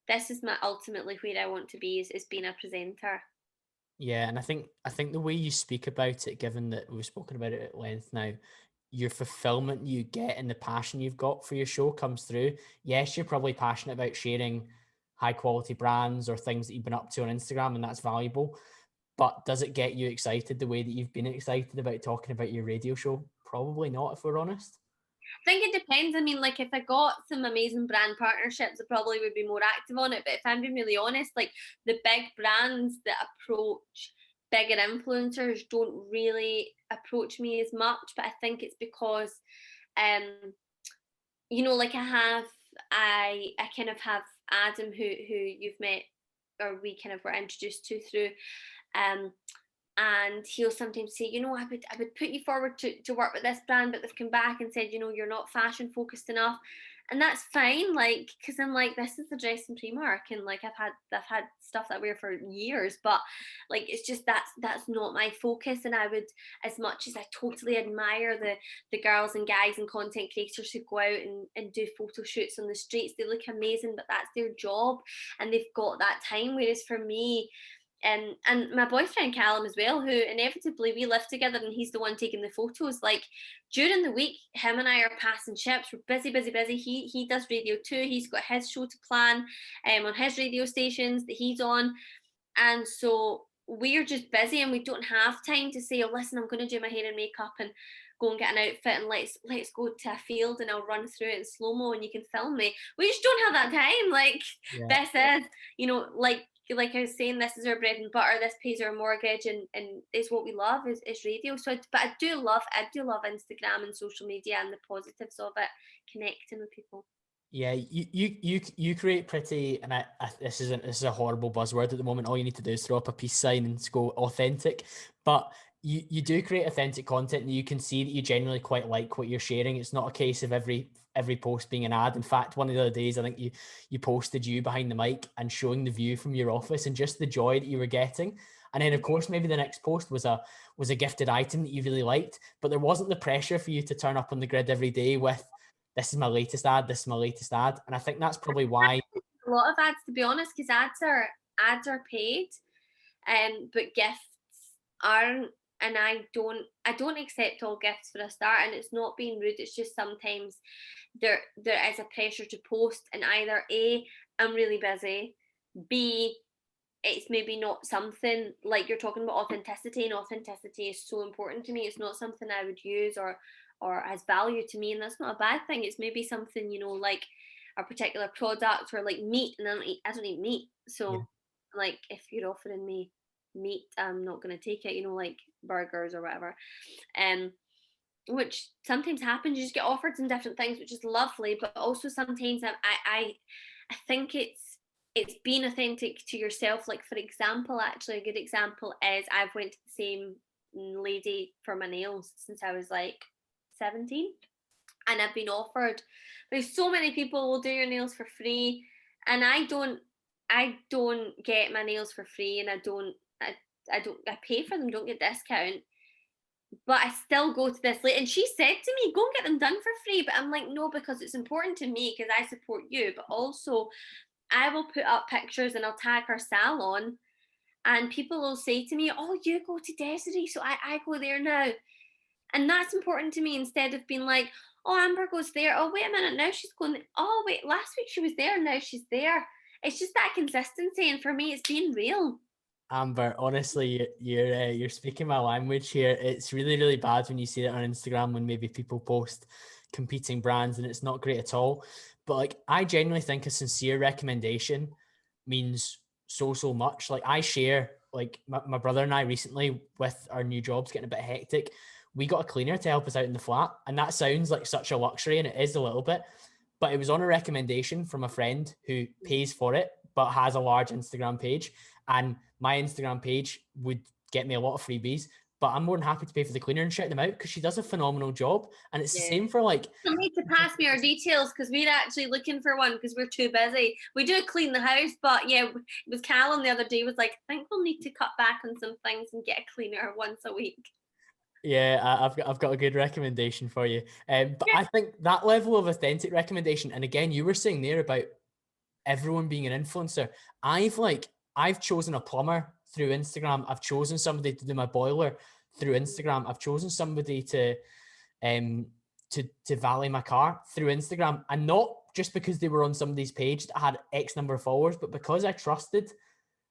this is my ultimately where I want to be, is being a presenter. Yeah, and I think the way you speak about it, given that we've spoken about it at length now, your fulfillment you get and the passion you've got for your show comes through. Yes, you're probably passionate about sharing high quality brands or things that you've been up to on Instagram, and that's valuable. But does it get you excited the way that you've been excited about talking about your radio show? Probably not, if we're honest. I think it depends. I mean, like, if I got some amazing brand partnerships, I probably would be more active on it. But if I'm being really honest, like, the big brands that approach bigger influencers don't really approach me as much. But I think it's because, um, like, I kind of have Adam, who you've met, or we kind of were introduced to through, um and he'll sometimes say, I would put you forward to work with this brand, but they've come back and said, you're not fashion focused enough. And that's fine, like, because I'm like, this is the dress in Primark, and like, I've had stuff that I wear for years, but like, it's just that's not my focus. And I would, as much as I totally admire the girls and guys and content creators who go out and do photo shoots on the streets, they look amazing, but that's their job and they've got that time. Whereas for me, and my boyfriend Callum as well, who inevitably we live together, and he's the one taking the photos. Like, during the week, him and I are passing ships. We're busy, busy, busy. He does radio too. He's got his show to plan, on his radio stations that he's on, and so we're just busy, and we don't have time to say, "Oh, listen, I'm going to do my hair and makeup and go and get an outfit, and let's go to a field and I'll run through it in slow mo and you can film me." We just don't have that time. Like, Yeah. this is, like I was saying, this is our bread and butter. This pays our mortgage, and is what we love, is radio. So, but I do love Instagram and social media and the positives of it, connecting with people. Yeah, you create pretty, and this is a horrible buzzword at the moment. All you need to do is throw up a peace sign and go authentic. But you do create authentic content, and you can see that you genuinely quite like what you're sharing. It's not a case of every post being an ad. In fact, one of the other days, I think you posted you behind the mic and showing the view from your office and just the joy that you were getting. And then, of course, maybe the next post was a gifted item that you really liked, but there wasn't the pressure for you to turn up on the grid every day with, this is my latest ad, this is my latest ad. And I think that's probably why. A lot of ads, to be honest, because ads are paid, but gifts aren't. And I don't accept all gifts for a start, and it's not being rude. It's just sometimes there is a pressure to post, and either A, I'm really busy, B, it's maybe not something, like you're talking about authenticity, and authenticity is so important to me. It's not something I would use or has value to me, and that's not a bad thing. It's maybe something, like a particular product, or like meat, and I don't eat meat. Yeah. So, like, if you're offering me meat, I'm not going to take it, like burgers or whatever. um which sometimes happens. You just get offered some different things, which is lovely, but also sometimes I think it's being authentic to yourself. Like, for example, actually a good example is, I've went to the same lady for my nails since I was like 17, and I've been offered, there's so many people will do your nails for free, and I don't get my nails for free, and I pay for them, don't get discount, but I still go to this lady, and she said to me, "Go and get them done for free." But I'm like, no, because it's important to me, because I support you, but also I will put up pictures and I'll tag her salon, and people will say to me, "Oh, you go to Desiree, so I go there now." And that's important to me, instead of being like, "Oh, Amber goes there. Oh, wait a minute, now she's going. Oh, wait, last week she was there, now she's there." it's just that consistency, and for me, it's being real. Amber, honestly, you're speaking my language here. It's really, really bad when you see it on Instagram when maybe people post competing brands and it's not great at all. But like, I genuinely think a sincere recommendation means so much. Like, I share, like my brother and I recently, with our new jobs getting a bit hectic, we got a cleaner to help us out in the flat, and that sounds like such a luxury, and it is a little bit. But it was on a recommendation from a friend who pays for it but has a large Instagram page, and my Instagram page would get me a lot of freebies, but I'm more than happy to pay for the cleaner and shout them out because she does a phenomenal job. And it's the same for like, You'll need to pass me our details because we're actually looking for one because we're too busy. We do clean the house, but yeah, it was Callum the other day was like, I think we'll need to cut back on some things and get a cleaner once a week. yeah, I've got a good recommendation for you. But I think that level of authentic recommendation, and again, you were saying there about everyone being an influencer. I've chosen a plumber through Instagram. I've chosen somebody to do my boiler through Instagram. I've chosen somebody um to valet my car through Instagram, and not just because they were on somebody's page that had X number of followers, but because I trusted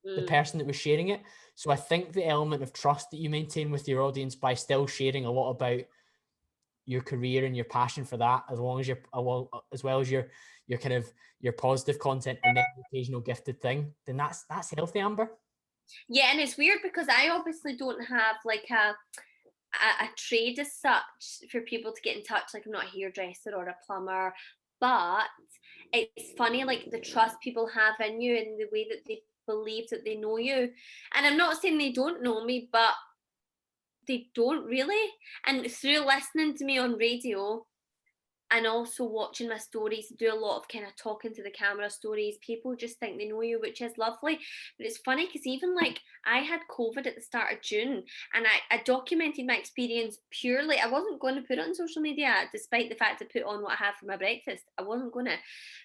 the person that was sharing it. So I think the element of trust that you maintain with your audience by still sharing a lot about your career and your passion for that, as long as as well as your kind of your positive content and then the occasional gifted thing, then that's healthy, Amber. Yeah, and it's weird because I obviously don't have like a trade as such for people to get in touch. Like I'm not a hairdresser or a plumber, but it's funny like the trust people have in you and the way that they believe that they know you. And I'm not saying they don't know me, but they don't really. And through listening to me on radio and also watching my stories, do a lot of kind of talking to the camera stories, people just think they know you, which is lovely. But it's funny because even like I had COVID at the start of June, and I documented my experience purely. I wasn't going to put it on social media, despite the fact I put on what I had for my breakfast. I wasn't going to.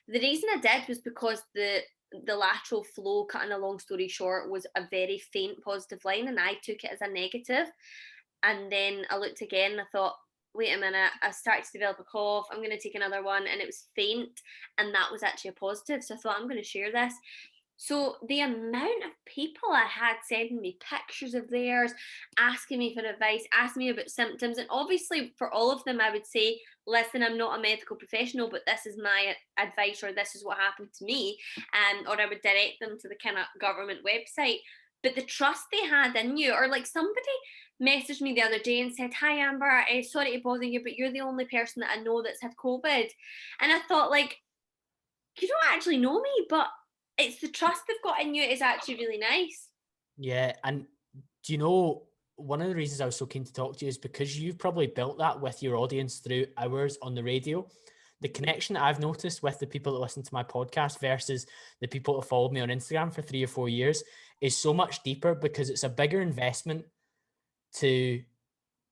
The reason I did was because the lateral flow, cutting a long story short, was a very faint positive line, and I took it as a negative. And then I looked again and I thought, wait a minute, I started to develop a cough. I'm going to take another one. And it was faint. And that was actually a positive. So I thought, I'm going to share this. So the amount of people I had sending me pictures of theirs, asking me for advice, asking me about symptoms. And obviously for all of them, I would say, listen, I'm not a medical professional, but this is my advice, or this is what happened to me. Or I would direct them to the kind of government website. But the trust they had in you, or like somebody messaged me the other day and said, hi Amber, sorry to bother you, but you're the only person that I know that's had COVID. And I thought, like, you don't actually know me, but it's the trust they've got in you is actually really nice. Yeah, and do you know, one of the reasons I was so keen to talk to you is because you've probably built that with your audience through hours on the radio. The connection that I've noticed with the people that listen to my podcast versus the people that followed me on Instagram for 3 or 4 years is so much deeper, because it's a bigger investment to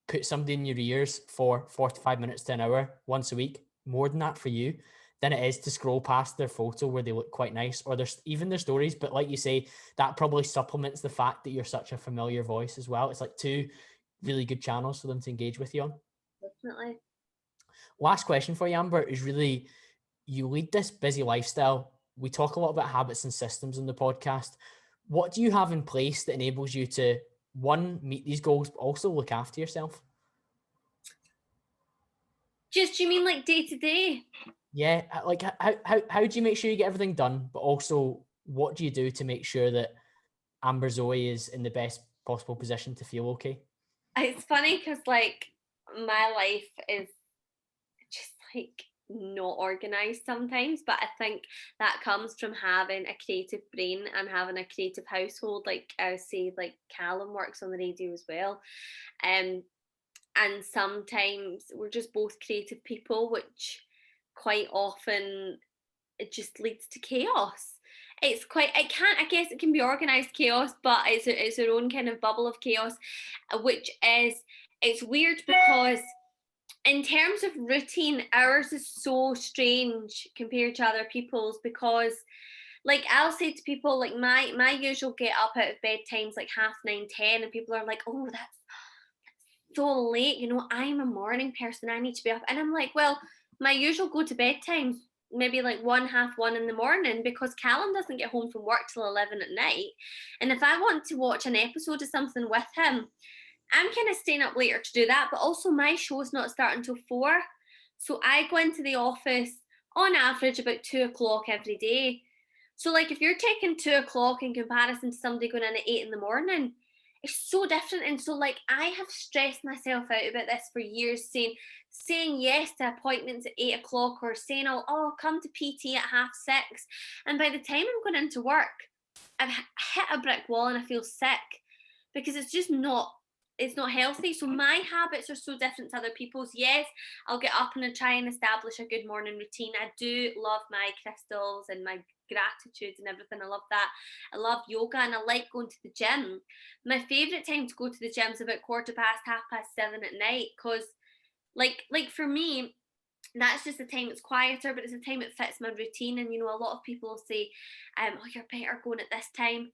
put somebody in your ears for 45 minutes to an hour once a week, more than that for you, than it is to scroll past their photo where they look quite nice, or there's even their stories. But like you say, that probably supplements the fact that you're such a familiar voice as well. It's like two really good channels for them to engage with you on. Definitely. Last question for you, Amber, is really, you lead this busy lifestyle. We talk a lot about habits and systems in the podcast. What do you have in place that enables you to, one, meet these goals, but also look after yourself? Just, you mean like day to day? Yeah, like how do you make sure you get everything done, but also what do you do to make sure that Amber Zoe is in the best possible position to feel okay? It's funny because like my life is just like not organized sometimes, but I think that comes from having a creative brain and having a creative household. Like I say, like Callum works on the radio as well. Um and sometimes we're just both creative people, which quite often it just leads to chaos. It's quite, it can't, I guess it can be organized chaos, but it's our own kind of bubble of chaos, which is, it's weird because in terms of routine, ours is so strange compared to other people's, because like I'll say to people like my usual get up out of bed times like 9:30, and people are like, oh, that's so late, I'm a morning person, I need to be up. And I'm like, well, my usual go to bed times maybe like 1:30 in the morning, because Callum doesn't get home from work till 11 at night. And if I want to watch an episode of something with him, I'm kind of staying up later to do that. But also my show's not starting till 4. So I go into the office on average about 2 o'clock every day. So like if you're taking 2 o'clock in comparison to somebody going in at 8 in the morning, it's so different. And so like I have stressed myself out about this for years, saying yes to appointments at 8 o'clock, or saying, oh, I'll come to PT at 6:30. And by the time I'm going into work, I've hit a brick wall and I feel sick, because it's not healthy. So my habits are so different to other people's. Yes, I'll get up and I try and establish a good morning routine. I do love my crystals and my gratitudes and everything. I love that. I love yoga and I like going to the gym. My favorite time to go to the gym is about 7:15 at night, because like for me, that's just the time it's quieter, but it's a time it fits my routine. And a lot of people say, oh, you're better going at this time.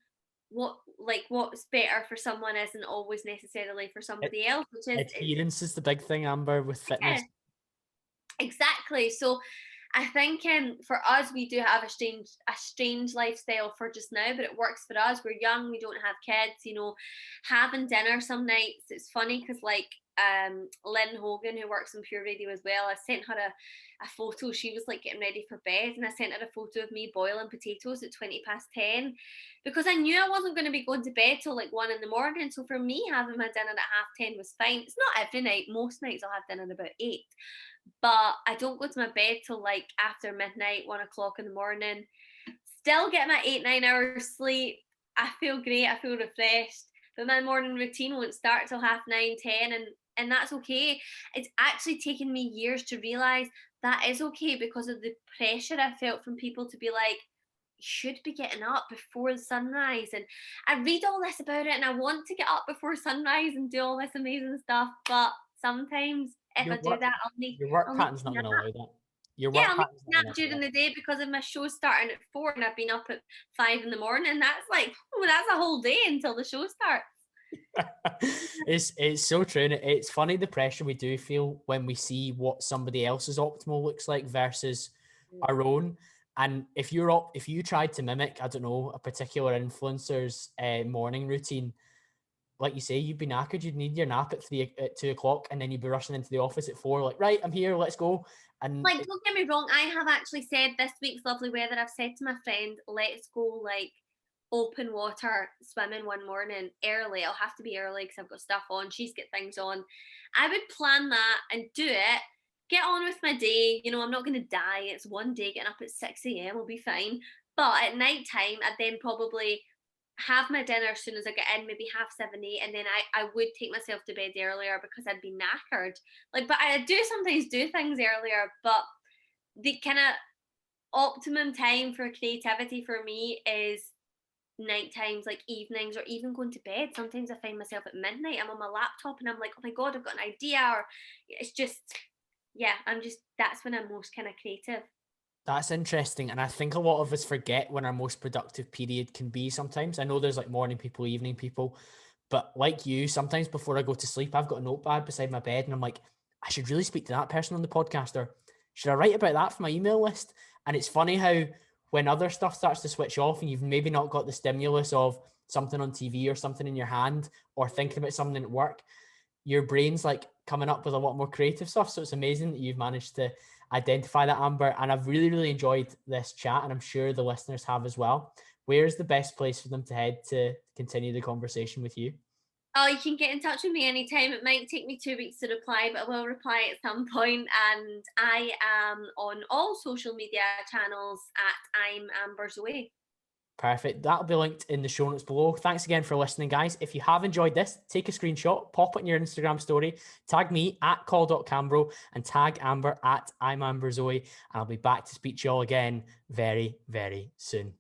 What's better for someone isn't always necessarily for somebody else, which is Adherence is the big thing, Amber, with fitness. Yeah, exactly. So I think for us, we do have a strange lifestyle for just now, but it works for us. We're young, we don't have kids. Having dinner some nights, it's funny because like Lynn Hogan, who works on Pure Radio as well, I sent her a photo. She was like getting ready for bed, and I sent her a photo of me boiling potatoes at 10:20, because I knew I wasn't going to be going to bed till like 1 in the morning. So for me, having my dinner at 10:30 was fine. It's not every night. Most nights I'll have dinner about 8, but I don't go to my bed till like after midnight, 1 o'clock in the morning. Still get my 8-9 hours sleep. I feel great. I feel refreshed. But my morning routine won't start till 9:30, 10, and that's okay. It's actually taken me years to realize that is okay, because of the pressure I felt from people to be like, you should be getting up before the sunrise. And I read all this about it and I want to get up before sunrise and do all this amazing stuff. But sometimes if I do that, your work I'll need pattern's not going to allow that. I'll need to nap during the day, because of my show starting at 4 and I've been up at 5 in the morning. That's like, that's a whole day until the show starts. It's so true, and it's funny the pressure we do feel when we see what somebody else's optimal looks like versus our own. And if you tried to mimic, I don't know, a particular influencer's morning routine, like you say, you'd be knackered. You'd need your nap at 2 o'clock, and then you'd be rushing into the office at 4. Like, right, I'm here, let's go. And like, don't get me wrong, I have actually said this week's lovely weather. I've said to my friend, let's go like open water swimming one morning early. I'll have to be early because I've got stuff on. She's got things on. I would plan that and do it. Get on with my day. I'm not going to die. It's one day getting up at 6 a.m. I'll be fine. But at night time, I'd then probably have my dinner as soon as I get in, maybe 7:30, 8, and then I would take myself to bed earlier because I'd be knackered. But I do sometimes do things earlier, but the kind of optimum time for creativity for me is night times, like evenings, or even going to bed. Sometimes I find myself at midnight, I'm on my laptop and I'm like, oh my God, I've got an idea. Or it's just, that's when I'm most kind of creative. That's interesting. And I think a lot of us forget when our most productive period can be sometimes. I know there's like morning people, evening people, but like you, sometimes before I go to sleep, I've got a notepad beside my bed and I'm like, I should really speak to that person on the podcast, or should I write about that for my email list? And it's funny how when other stuff starts to switch off and you've maybe not got the stimulus of something on TV or something in your hand or thinking about something at work, your brain's like coming up with a lot more creative stuff. So it's amazing that you've managed to identify that, Amber. And I've really, really enjoyed this chat, and I'm sure the listeners have as well. Where's the best place for them to head to continue the conversation with you? Oh, you can get in touch with me anytime. It might take me 2 weeks to reply, but I will reply at some point. And I am on all social media channels at I'm Amber Zoe. Perfect. That'll be linked in the show notes below. Thanks again for listening, guys. If you have enjoyed this, take a screenshot, pop it in your Instagram story, tag me at call.cambro, and tag Amber at I'm Amber Zoe. And I'll be back to speak to you all again very, very soon.